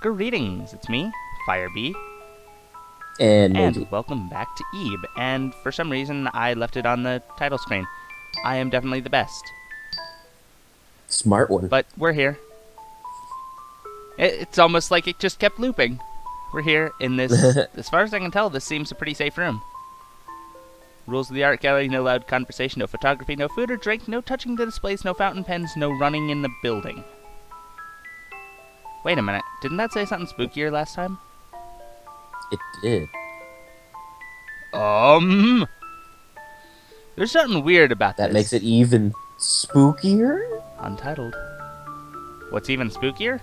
Greetings, it's me, FireB, And and Magey. welcome back to Ebe, and for some reason I left it on the title screen. I am definitely the best, Smart one. but we're here. It's almost like it just kept looping. We're here in this, as far as I can tell, this seems a pretty safe room. Rules of the art gallery: no loud conversation, no photography, no food or drink, no touching the displays, no fountain pens, no running in the building. Wait a minute, didn't that say something spookier last time? It did. There's something weird about That this. makes it even spookier? Untitled. What's even spookier?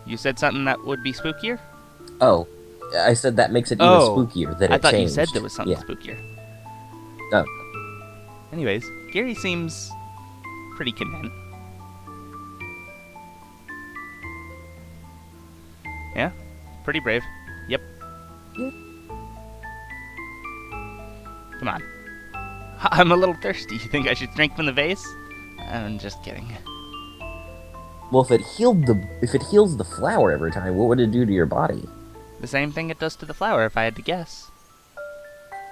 You said something that would be spookier? Oh, I said that makes it even spookier. That I it thought changed. you said there was something Yeah. spookier. Oh. Anyways, Gary seems pretty content. Yeah, pretty brave. Yep. Yeah. Come on. I'm a little thirsty. You think I should drink from the vase? I'm just kidding. Well, if it heals the flower every time, what would it do to your body? The same thing it does to the flower, if I had to guess.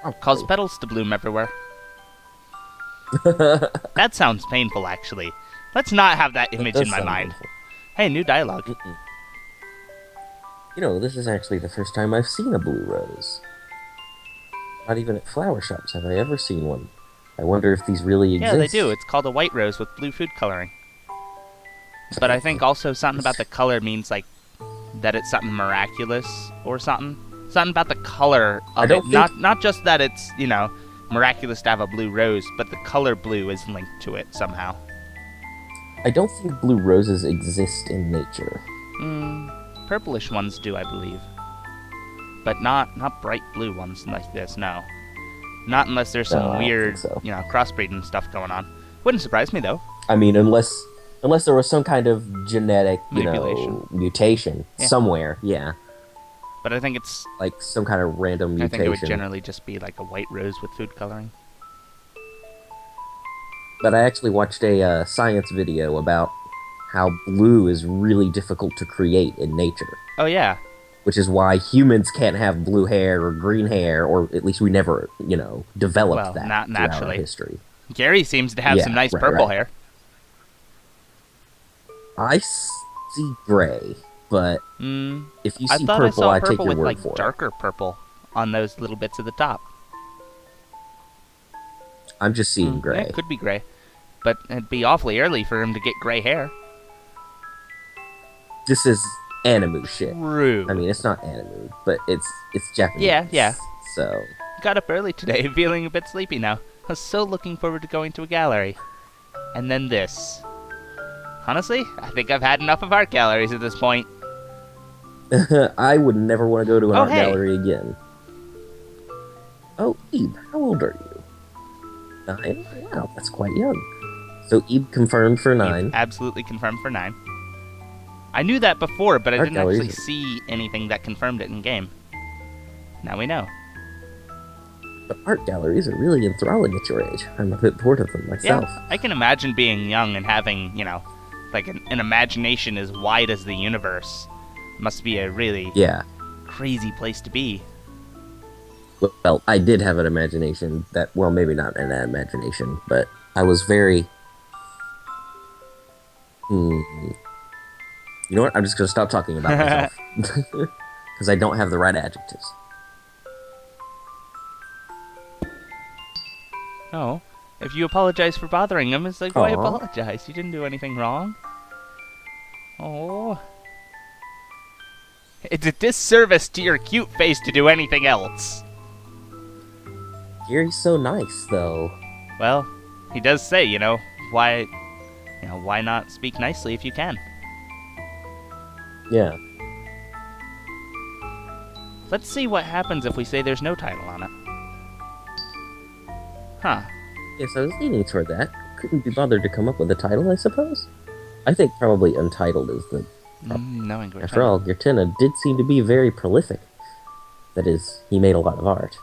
Oh, Cause petals to bloom everywhere. That sounds painful, actually. Let's not have that image in my mind. Painful. Hey, new dialogue. Mm-mm. You know, this is actually the first time I've seen a blue rose. Not even at flower shops have I ever seen one. I wonder if these really exist. Yeah, they do. It's called a white rose with blue food coloring. But I think also something about the color means, like, that it's something miraculous or something. Something about the color of it. Not just that it's, you know, miraculous to have a blue rose, but the color blue is linked to it somehow. I don't think blue roses exist in nature. Purplish ones do, I believe. But not bright blue ones like this, no. Not unless there's some weird, you know, crossbreeding stuff going on. Wouldn't surprise me, though. I mean, unless there was some kind of genetic, mutation somewhere, yeah. But I think it's... like some kind of random mutation. I think it would generally just be like a white rose with food coloring. But I actually watched a science video about how blue is really difficult to create in nature. Oh, yeah. Which is why humans can't have blue hair or green hair, or at least we never, developed that not naturally. throughout our history. Gary seems to have some nice purple hair. I see gray, but if you see purple, I saw purple take your with word like for darker purple on those little bits at the top. I'm just seeing gray. Yeah, it could be gray, but it'd be awfully early for him to get gray hair. This is anime shit. Rude. I mean, it's not anime, but it's Japanese. Yeah. So Got up early today, feeling a bit sleepy now. I was so looking forward to going to a gallery. And then this. Honestly, I think I've had enough of art galleries at this point. I would never want to go to an art hey. gallery again. Oh, Ebe, how old are you? 9? Wow, that's quite young. So Ebe confirmed for 9. Ebe absolutely confirmed for 9. I knew that before, but I didn't actually see anything that confirmed it in game. Now we know. But art galleries are really enthralling at your age. I'm a bit bored of them myself. Yeah, I can imagine being young and having, you know, like an imagination as wide as the universe. Must be a really crazy place to be. Well, I did have an imagination that, well, maybe not an imagination, but I was very... You know what? I'm just going to stop talking about myself. Because I don't have the right adjectives. Oh, if you apologize for bothering him, it's like, why apologize? You didn't do anything wrong. Oh. It's a disservice to your cute face to do anything else. Gary's so nice, though. Well, he does say, why not speak nicely if you can? Yeah. Let's see what happens if we say there's no title on it. Huh. Yes, I was leaning toward that. Couldn't be bothered to come up with a title, I suppose. I think probably Untitled is the... After all, Gertina did seem to be very prolific. That is, he made a lot of art.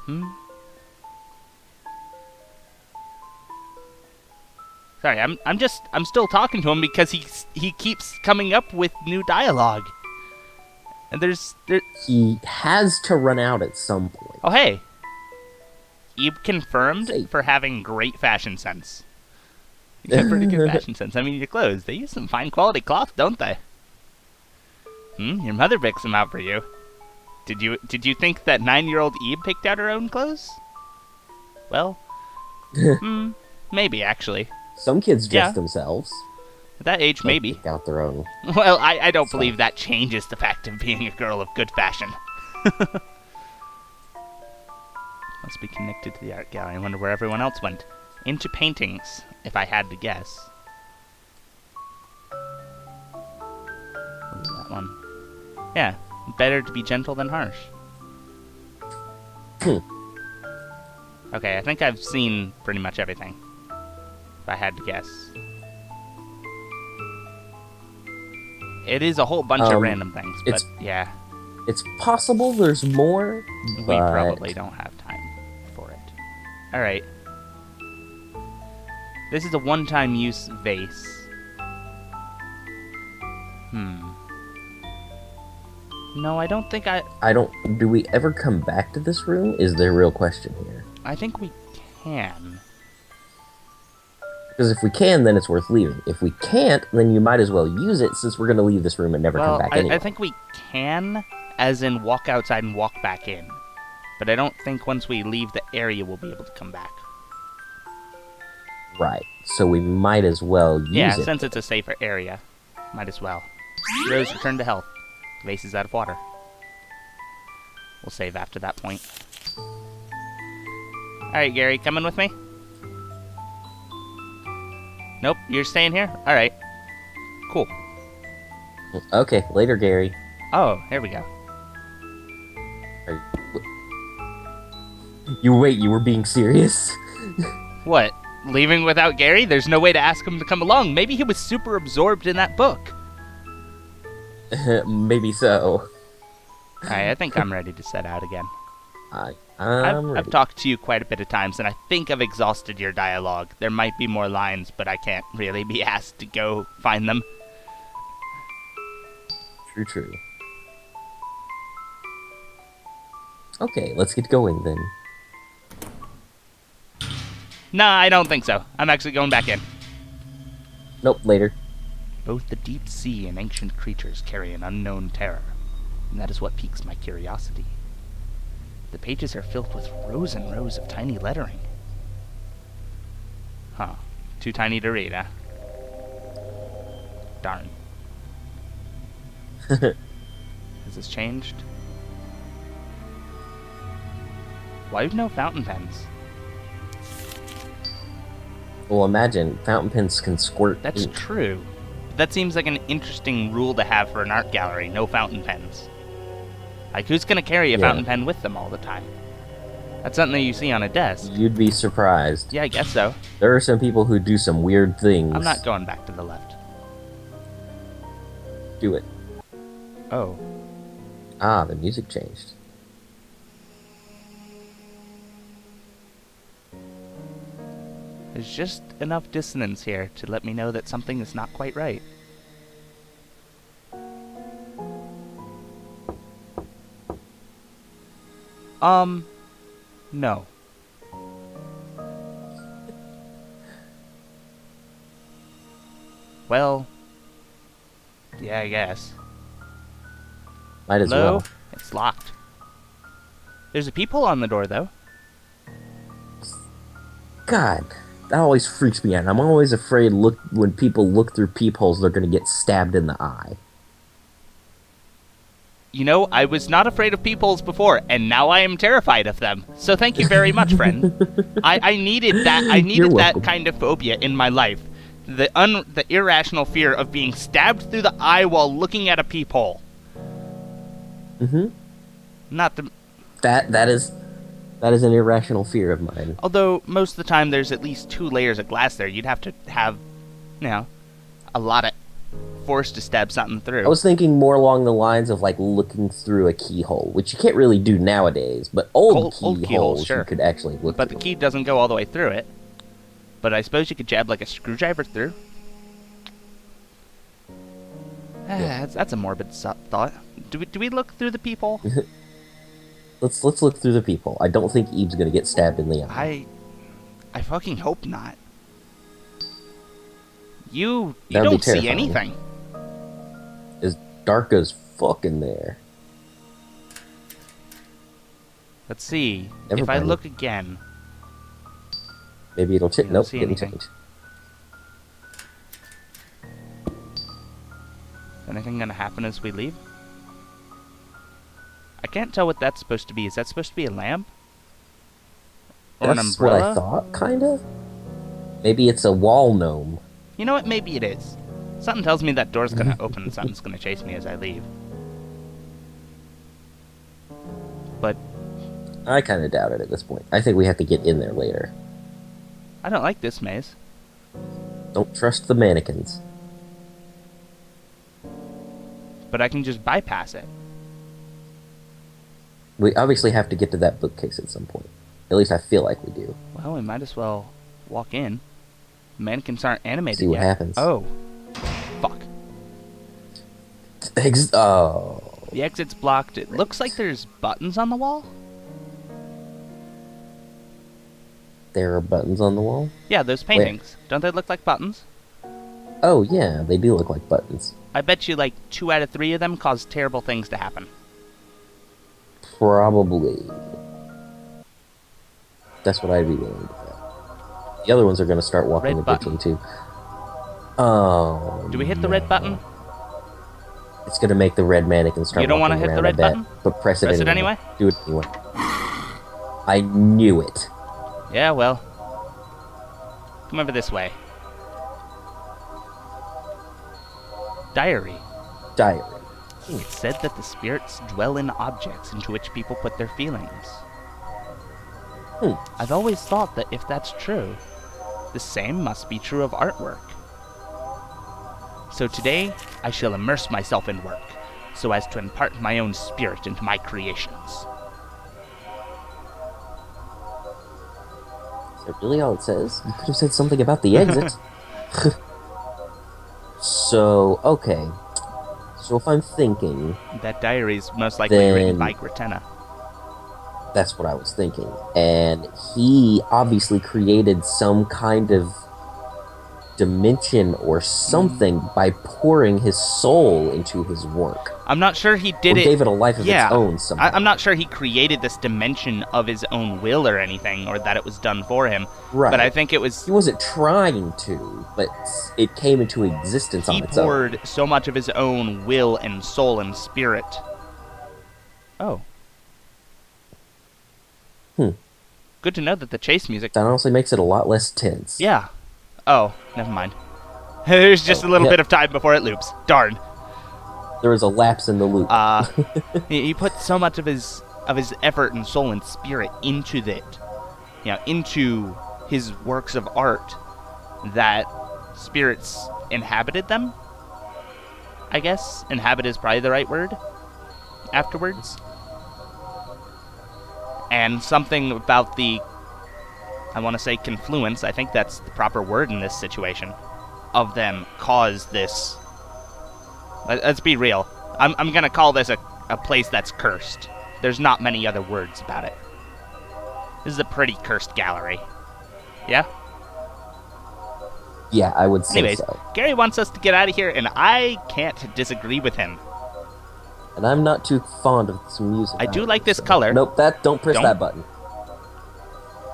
Sorry, I'm still talking to him because he keeps coming up with new dialogue. And he has to run out at some point. Oh, hey. Ebe confirmed for having great fashion sense. You have pretty good fashion sense. I mean, your clothes, they use some fine quality cloth, don't they? Your mother picks them out for you. Did you think that 9-year-old Ebe picked out her own clothes? Well, maybe, actually. Some kids dress themselves. At that age, maybe. Pick out their own. Well, I don't believe that changes the fact of being a girl of good fashion. Must be connected to the art gallery. I wonder where everyone else went. Into paintings, if I had to guess. That one. Yeah, better to be gentle than harsh. Okay, I think I've seen pretty much everything. If I had to guess. It is a whole bunch of random things, but yeah. It's possible there's more, but... We probably don't have time for it. Alright. This is a one-time use vase. No, I don't think do we ever come back to this room? Is the real question here. I think we can. Because if we can, then it's worth leaving. If we can't, then you might as well use it, since we're going to leave this room and never come back anyway. I think we can, as in walk outside and walk back in. But I don't think once we leave the area we'll be able to come back. Right. So we might as well use it. Yeah, since it's a safer area. Might as well. Rose, return to health. The vase is out of water. We'll save after that point. Alright, Gary, coming with me? Nope, you're staying here? Alright. Cool. Okay, later, Gary. Oh, here we go. You were being serious? What? Leaving without Gary? There's no way to ask him to come along. Maybe he was super absorbed in that book. Maybe so. Alright, I think I'm ready to set out again. I've talked to you quite a bit of times, and I think I've exhausted your dialogue. There might be more lines, but I can't really be asked to go find them. True. Okay, let's get going then. Nah, I don't think so. I'm actually going back in. Nope, later. Both the deep sea and ancient creatures carry an unknown terror, and that is what piques my curiosity. The pages are filled with rows and rows of tiny lettering. Huh. Too tiny to read, huh? Darn. Has this changed? Why no fountain pens? Well, imagine, fountain pens can squirt That's ink. True. That seems like an interesting rule to have for an art gallery, no fountain pens. Like, who's gonna carry a fountain pen with them all the time? That's something that you see on a desk. You'd be surprised. Yeah, I guess so. There are some people who do some weird things. I'm not going back to the left. Do it. Oh. Ah, the music changed. There's just enough dissonance here to let me know that something is not quite right. No. Well, yeah, I guess. Might as well. It's locked. There's a peephole on the door, though. God, that always freaks me out. I'm always afraid when people look through peepholes, they're going to get stabbed in the eye. You know, I was not afraid of peepholes before, and now I am terrified of them. So thank you very much, friend. I needed that. I needed that kind of phobia in my life. The irrational fear of being stabbed through the eye while looking at a peephole. Mm-hmm. Not the... That is an irrational fear of mine. Although, most of the time, there's at least 2 layers of glass there. You'd have to have, you know, a lot of force to stab something through. I was thinking more along the lines of, like, looking through a keyhole, which you can't really do nowadays, but old keyholes sure. You could actually look But through. The key doesn't go all the way through it. But I suppose you could jab like a screwdriver through. Yeah. That's a morbid thought. Do we look through the peephole? Let's look through the peephole. I don't think Eve's gonna get stabbed in the eye. I fucking hope not. You That'd don't be see terrifying. anything. It's dark as fuck in there. Let's see. Never If I mind. look again. Maybe it'll change. You don't Nope, see didn't anything. change. Anything gonna happen as we leave? I can't tell what that's supposed to be. Is that supposed to be a lamp? Or an That's what umbrella? I thought, kind of. Maybe it's a wall gnome. You know what? Maybe it is. Something tells me that door's gonna open and something's gonna chase me as I leave. But I kind of doubt it at this point. I think we have to get in there later. I don't like this maze. Don't trust the mannequins. But I can just bypass it. We obviously have to get to that bookcase at some point. At least I feel like we do. Well, we might as well walk in. Mannequins aren't animated See what yet. happens. Oh. Fuck. Oh. The exit's blocked. It looks like there's buttons on the wall. There are buttons on the wall? Yeah, those paintings. Don't they look like buttons? Oh, yeah, they do look like buttons. I bet you like 2 out of 3 of them cause terrible things to happen. Probably. That's what I'd be willing to bet. The other ones are going to start walking Red the ditching too. Oh. Do we hit the red button? It's going to make the red mannequin start You don't walking want to hit around, the red I bet. button? But press it Press it anyway. anyway? Do it anyway. I knew it. Yeah, well. Come over this way. Diary. Diary. It said that the spirits dwell in objects into which people put their feelings. I've always thought that if that's true, the same must be true of artwork. So today, I shall immerse myself in work, so as to impart my own spirit into my creations. Is that really all it says? You could have said something about the exit. So, okay. So if I'm thinking... That diary is most likely written Then- by Gratena. That's what I was thinking. And he obviously created some kind of dimension or something by pouring his soul into his work. I'm not sure he did Or it... gave it a life of yeah, its own somehow. I'm not sure he created this dimension of his own will or anything, or that it was done for him. Right. But I think it was... He wasn't trying to, but it came into existence on He its own. poured so much of his own will and soul and spirit. Oh. Good to know that the chase music... That honestly makes it a lot less tense. Yeah. Oh, never mind. There's just a little yeah. bit of time before it loops. Darn. There was a lapse in the loop. He put so much of his effort and soul and spirit into into his works of art, that spirits inhabited them. I guess inhabit is probably the right word. Afterwards, and something about the, I want to say confluence. I think that's the proper word in this situation. Of them caused this. Let's be real. I'm gonna call this a place that's cursed. There's not many other words about it. This is a pretty cursed gallery. Yeah? Yeah, I would say Anyways, so. Gary wants us to get out of here, and I can't disagree with him. And I'm not too fond of some music. I do either, like this so- color. Nope, don't press Don't. that button.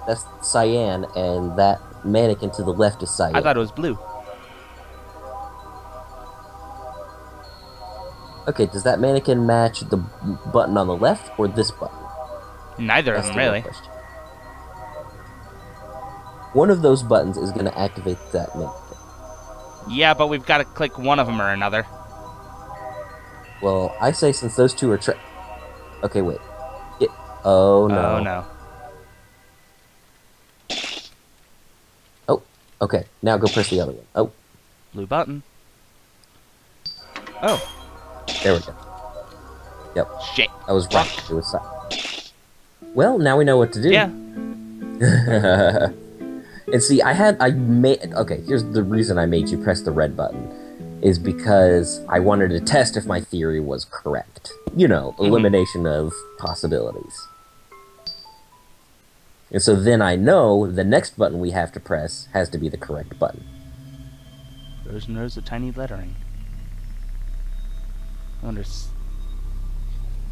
That's cyan, and that mannequin to the left is cyan. I thought it was blue. Okay, does that mannequin match the button on the left or this button? Neither of That's them, the real really. question. One of those buttons is going to activate that mannequin. Yeah, but we've got to click one of them or another. Well, I say since those two are Okay, wait. Oh, no. Oh, no. Oh, okay. Now go press the other one. Oh, Blue button. Oh, there we go. Yep, shit. I was right. It was cyan. Well, now we know what to do. Yeah. And see, okay, here's the reason I made you press the red button, is because I wanted to test if my theory was correct. You know, elimination of possibilities. And so then I know the next button we have to press has to be the correct button. Rows and rows of tiny lettering. I wonder,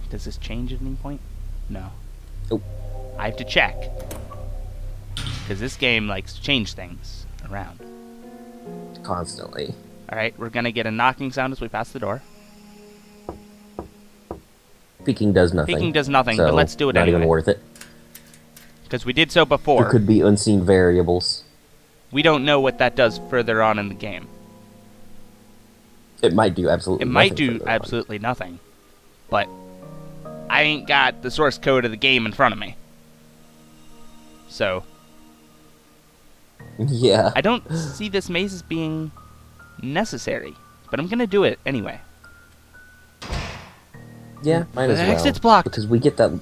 does this change at any point? No. Oh. I have to check. Because this game likes to change things around. Constantly. Alright, we're going to get a knocking sound as we pass the door. Peeking does nothing. Peeking does nothing, so but let's do it anyway. Not even worth it. Because we did so before. There could be unseen variables. We don't know what that does further on in the game. It might do absolutely nothing. It might do absolutely nothing. But I ain't got the source code of the game in front of me. So yeah. I don't see this maze as being necessary, but I'm gonna do it anyway. Yeah, might as well. The exit's blocked. Because we get that.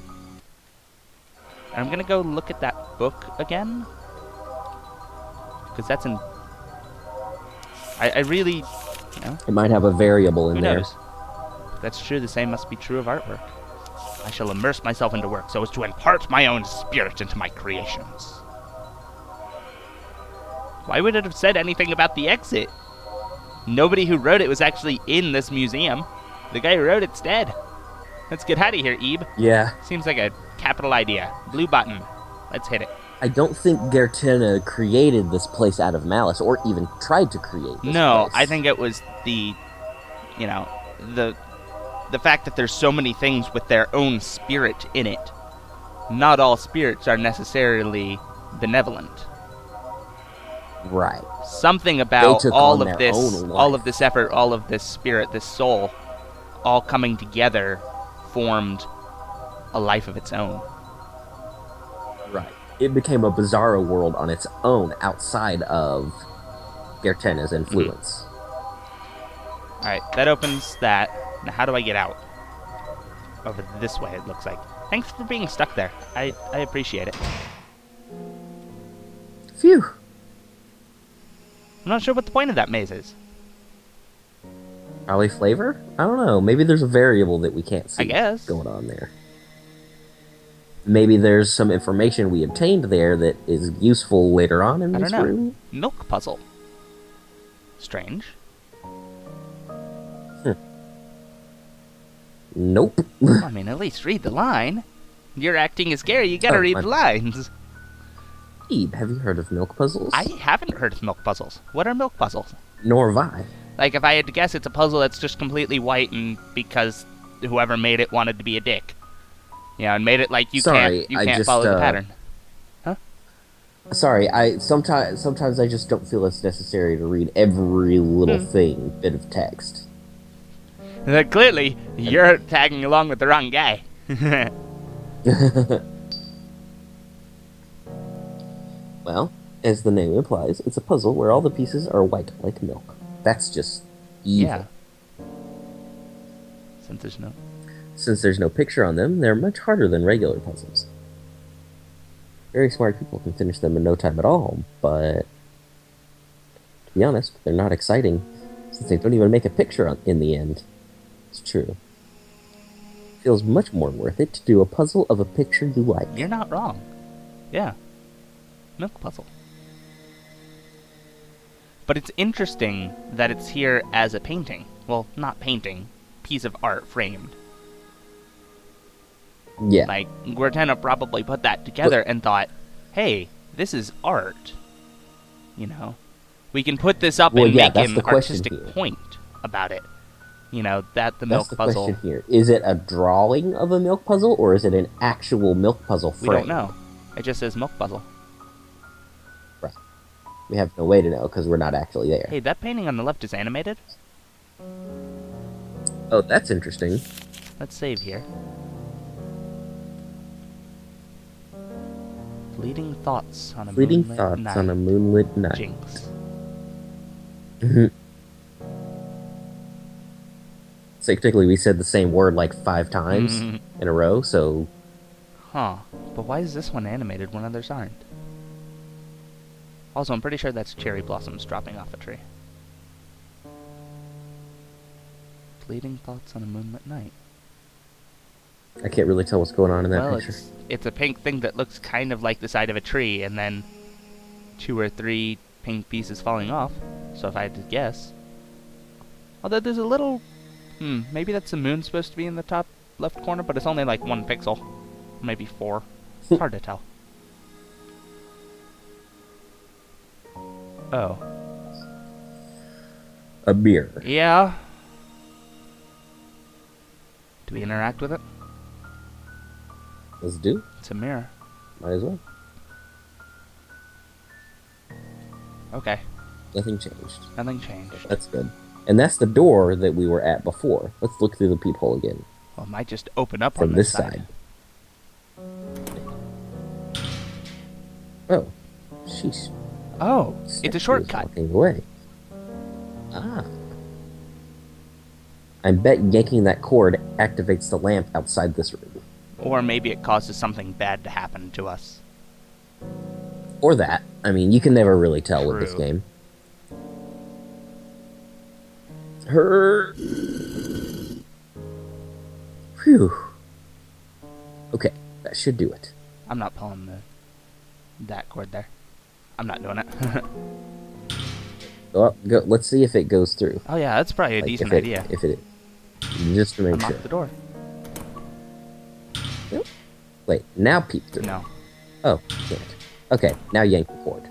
I'm gonna go look at that book again. Because that's in. I really, you know. It might have a variable in Who there. knows? If that's true, the same must be true of artwork. I shall immerse myself into work so as to impart my own spirit into my creations. Why would it have said anything about the exit? Nobody who wrote it was actually in this museum. The guy who wrote it's dead. Let's get out of here, Ebe. Yeah. Seems like a capital idea. Blue button. Let's hit it. I don't think Gertina created this place out of malice, or even tried to create this place. I think it was the, you know, the fact that there's so many things with their own spirit in it. Not all spirits are necessarily benevolent. Right. Something about all of this effort, all of this spirit, this soul, all coming together formed a life of its own. Right. It became a bizarro world on its own outside of Gertina's influence. Alright, that opens that. Now how do I get out? Over this way, it looks like. Thanks for being stuck there. I appreciate it. Phew. I'm not sure what the point of that maze is. Probably flavor? I don't know. Maybe there's a variable that we can't see I guess. Going on there. Maybe there's some information we obtained there that is useful later on in this room. Milk puzzle. Strange. Nope. I mean, at least read the line. You're acting as Gary, you gotta read the lines. Ebe, have you heard of milk puzzles? I haven't heard of milk puzzles. What are milk puzzles? Nor have I. Like, if I had to guess, it's a puzzle that's just completely white and because whoever made it wanted to be a dick. Yeah, and made it like you can't follow the pattern. Huh? Sorry, sometimes I just don't feel it's necessary to read every little bit of text. Clearly, you're tagging along with the wrong guy. Well, as the name implies, it's a puzzle where all the pieces are white like milk. That's just evil. Yeah. Since there's no picture on them, they're much harder than regular puzzles. Very smart people can finish them in no time at all, but to be honest, they're not exciting, since they don't even make a picture in the end. It's true. It feels much more worth it to do a puzzle of a picture you like. You're not wrong. Yeah. Milk puzzle. But it's interesting that it's here as a painting. Well, not painting. Piece of art framed. Yeah. Like, Gertina probably put that together and thought, hey, this is art. You know? We can put this up and make an artistic point about it. You know, that the milk puzzle... That's the question here. Is it a drawing of a milk puzzle, or is it an actual milk puzzle frame? We don't know. It just says milk puzzle. Right. We have no way to know, because we're not actually there. Hey, that painting on the left is animated? Oh, that's interesting. Let's save here. Fleeting thoughts on a moonlit night. Jinx. So technically we said the same word like 5 times in a row, so... Huh. But why is this one animated when others aren't? Also, I'm pretty sure that's cherry blossoms dropping off a tree. Fleeting thoughts on a moonlit night. I can't really tell what's going on in that picture. It's a pink thing that looks kind of like the side of a tree, and then 2 or 3 pink pieces falling off. So if I had to guess. Although there's a little... maybe that's the moon supposed to be in the top left corner, but it's only like 1 pixel. Maybe 4. It's hard to tell. Oh. A mirror. Yeah. Do we interact with it? Let's do. It's a mirror. Might as well. Okay. Nothing changed. Nothing changed. That's good. And that's the door that we were at before. Let's look through the peephole again. Well, it might just open up from on this side. Oh. Sheesh. Oh, it's a shortcut. Walking away. Ah. I bet yanking that cord activates the lamp outside this room. Or maybe it causes something bad to happen to us. Or that. I mean, you can never really tell with this game. Phew. Okay, that should do it. I'm not pulling that cord there. I'm not doing it. Well, let's see if it goes through. Oh yeah, that's probably a decent idea. If it, just to make sure. Unlock the door. Nope. Wait, now peep through. No. Oh, damn it. Okay, now yank the cord.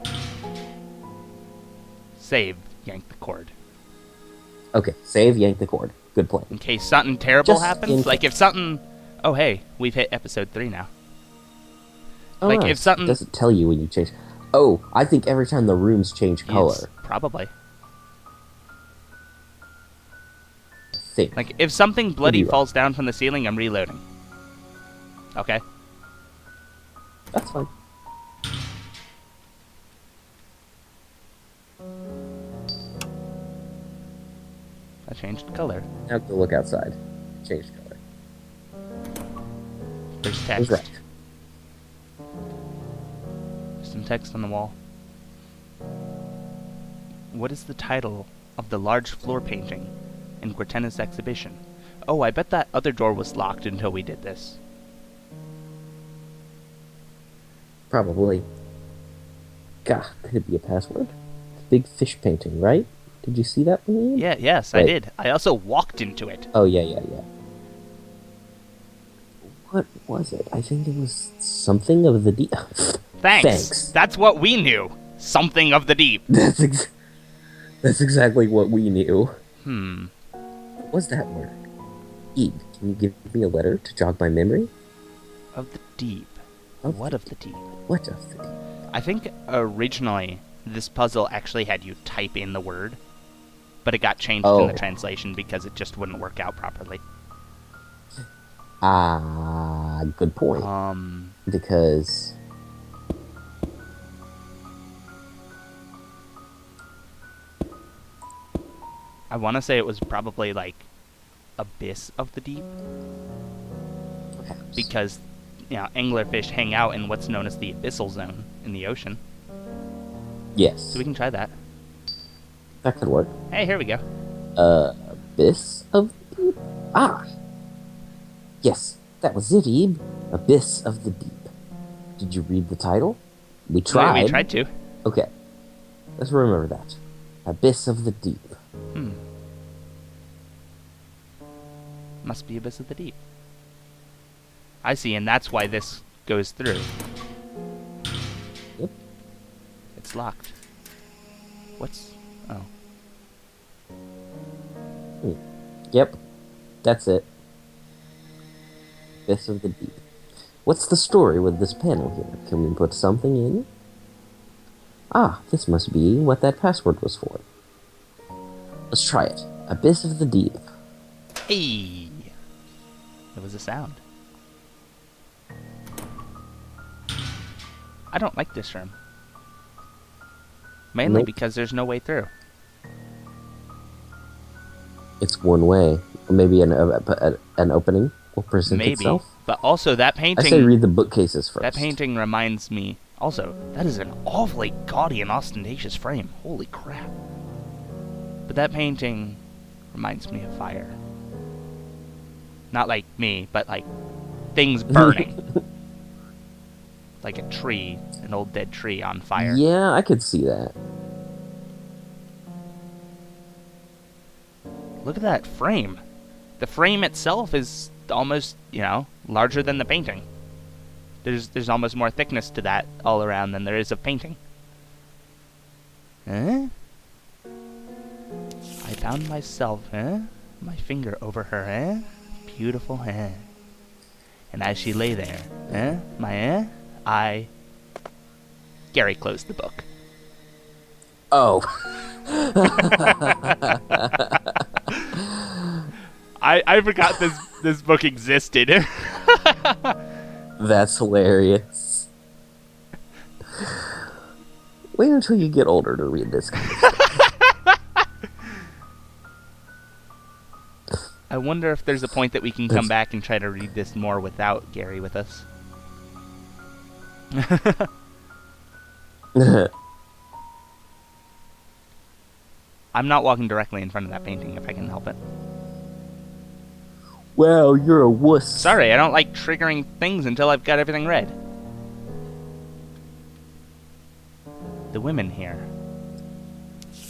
Save, yank the cord. Okay, save, yank the cord. Good plan. In case something terrible happens, like if something... Oh hey, we've hit episode 3 now. Oh, like if something... It doesn't tell you when you change... Oh, I think every time the rooms change color. Yes, probably. I think. Like if something bloody falls down from the ceiling, I'm reloading. Okay? That's fine. I changed color. Now go look outside. Changed color. There's text. I was right. There's some text on the wall. What is the title of the large floor painting in Cortana's exhibition? Oh, I bet that other door was locked until we did this. Probably. God, could it be a password? Big fish painting, right? Did you see that one? Yeah, yes, I did. I also walked into it. Oh, yeah. What was it? I think it was something of the deep. Thanks. That's what we knew. Something of the deep. That's exactly what we knew. What was that word? Eve, can you give me a letter to jog my memory? Of the deep. What of the deep? What of the deep? I think originally this puzzle actually had you type in the word, but it got changed in the translation because it just wouldn't work out properly. Good point. Because I want to say it was probably like abyss of the deep. Perhaps. Because, you know, anglerfish hang out in what's known as the abyssal zone in the ocean. Yes. So we can try that. That could work. Hey, here we go. Abyss of the deep? Yes, that was it, Ebe. Abyss of the deep. Did you read the title? We tried. Yeah, we tried to. Okay. Let's remember that. Abyss of the deep. Must be abyss of the deep. I see, and that's why this goes through. Yep. It's locked. What's... Oh. Yep. That's it. Abyss of the deep. What's the story with this panel here? Can we put something in? This must be what that password was for. Let's try it. Abyss of the deep. Hey! It was a sound. I don't like this room. Mainly because there's no way through. It's one way. Or maybe an opening will present itself. But also that painting... I say read the bookcases first. That painting reminds me Also, that is an awfully gaudy and ostentatious frame. Holy crap. But that painting reminds me of fire. Not like me, but like things burning. Like a tree, an old dead tree on fire. Yeah, I could see that. Look at that frame. The frame itself is almost, larger than the painting. There's almost more thickness to that all around than there is of painting. Huh? I found myself, my finger over her, beautiful, and as she lay there, Gary closed the book. Oh. I forgot this book existed. That's hilarious. Wait until you get older to read this kind of stuff. I wonder if there's a point that we can come back and try to read this more without Gary with us. I'm not walking directly in front of that painting if I can help it. Well, you're a wuss. Sorry, I don't like triggering things until I've got everything read. The women here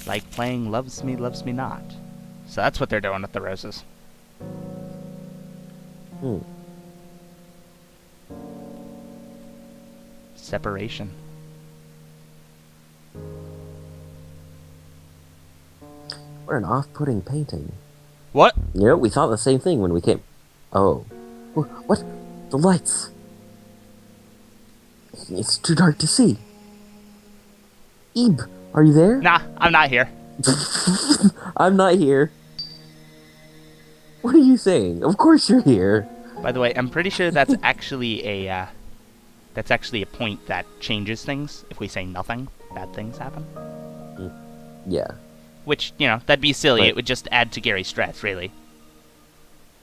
like playing Loves Me, Loves Me Not. So that's what they're doing with the roses. Separation. What an off-putting painting. What? We thought the same thing when we came. Oh. What? The lights. It's too dark to see. Ebe, are you there? Nah, I'm not here. I'm not here. What are you saying? Of course you're here. By the way, I'm pretty sure that's actually a point that changes things. If we say nothing, bad things happen. Yeah. Which, that'd be silly. Right. It would just add to Gary's stress, really.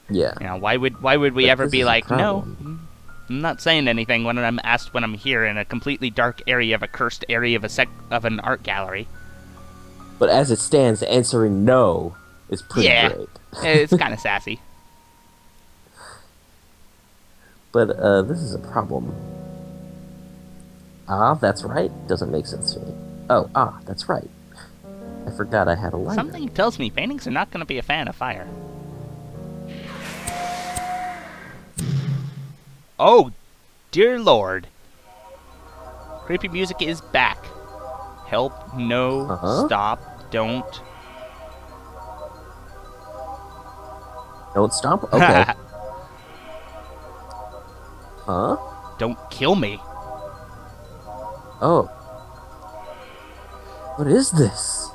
Yeah. Why would we ever be like, no, I'm not saying anything when I'm asked when I'm here in a completely dark area of a cursed area of an art gallery. But as it stands, answering no is pretty great. It's kind of sassy. But this is a problem. That's right. Doesn't make sense to me. Oh, that's right. I forgot I had a lighter. Something tells me paintings are not going to be a fan of fire. Oh, dear Lord. Creepy music is back. Help, no, stop, don't. Don't stop? Okay. Huh? Don't kill me. Oh. What is this?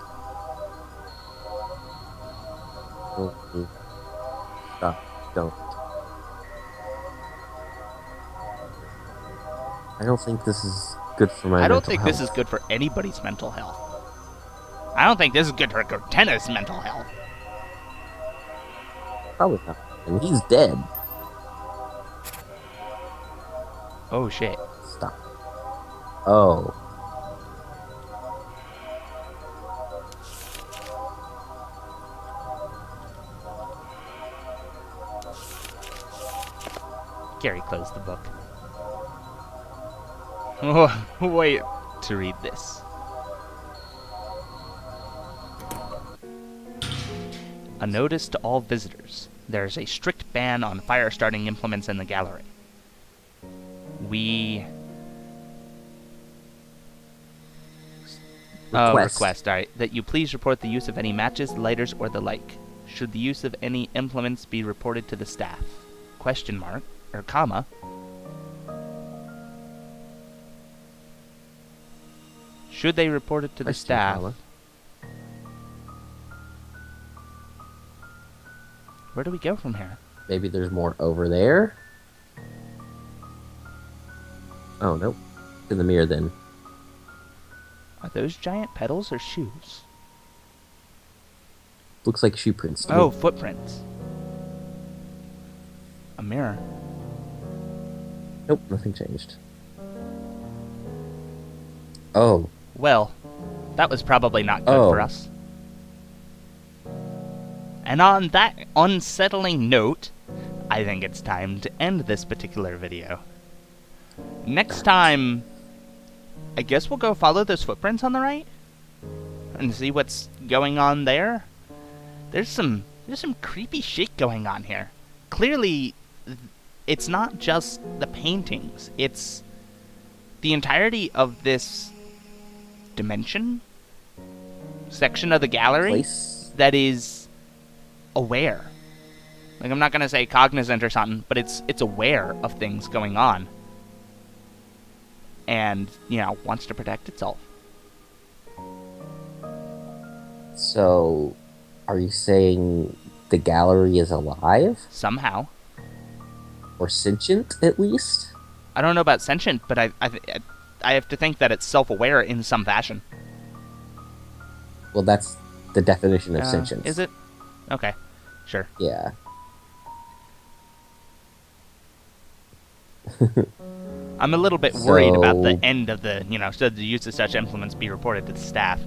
Stop. Don't. I don't think this is good for my mental health. I don't think this is good for anybody's mental health. I don't think this is good for Cortana's mental health. Probably not. And he's dead. Oh, shit. Stop. Oh. Gary closed the book. Oh, wait to read this. A notice to all visitors. There is a strict ban on fire-starting implements in the gallery. Request, alright. That you please report the use of any matches, lighters, or the like. Should the use of any implements be reported to the staff? Question mark, or comma. Should they report it to the staff? Comma. Where do we go from here? Maybe there's more over there? Oh, nope. In the mirror, then. Are those giant pedals or shoes? Looks like shoe prints. Oh, footprints. A mirror. Nope, nothing changed. Oh. Well, that was probably not good for us. And on that unsettling note, I think it's time to end this particular video. Next time, I guess we'll go follow those footprints on the right and see what's going on there. There's some creepy shit going on here. Clearly, it's not just the paintings. It's the entirety of this dimension section of the gallery that is aware. Like, I'm not gonna say cognizant or something, but it's aware of things going on. And, you know, wants to protect itself. So, are you saying the gallery is alive? Somehow. Or sentient, at least? I don't know about sentient, but I have to think that it's self-aware in some fashion. Well, that's the definition of sentience. Is it? Okay. Sure. Yeah. I'm a little bit worried about the end of the, you know, should the use of such implements be reported to the staff.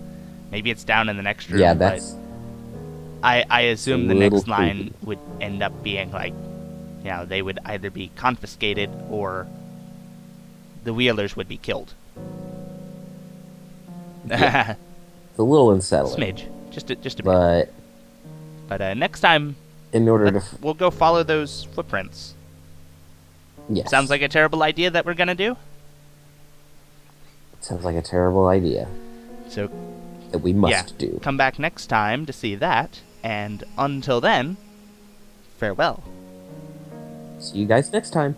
Maybe it's down in the next room, yeah, that's... But I assume the next line would end up being like, you know, they would either be confiscated or the Wheelers would be killed. Yeah. It's a little unsettling. Smidge. Just a bit. But next time, in order we'll go follow those footprints. Yes. Sounds like a terrible idea that we're gonna do? Sounds like a terrible idea. So... that we must do. Come back next time to see that, and until then, farewell. See you guys next time.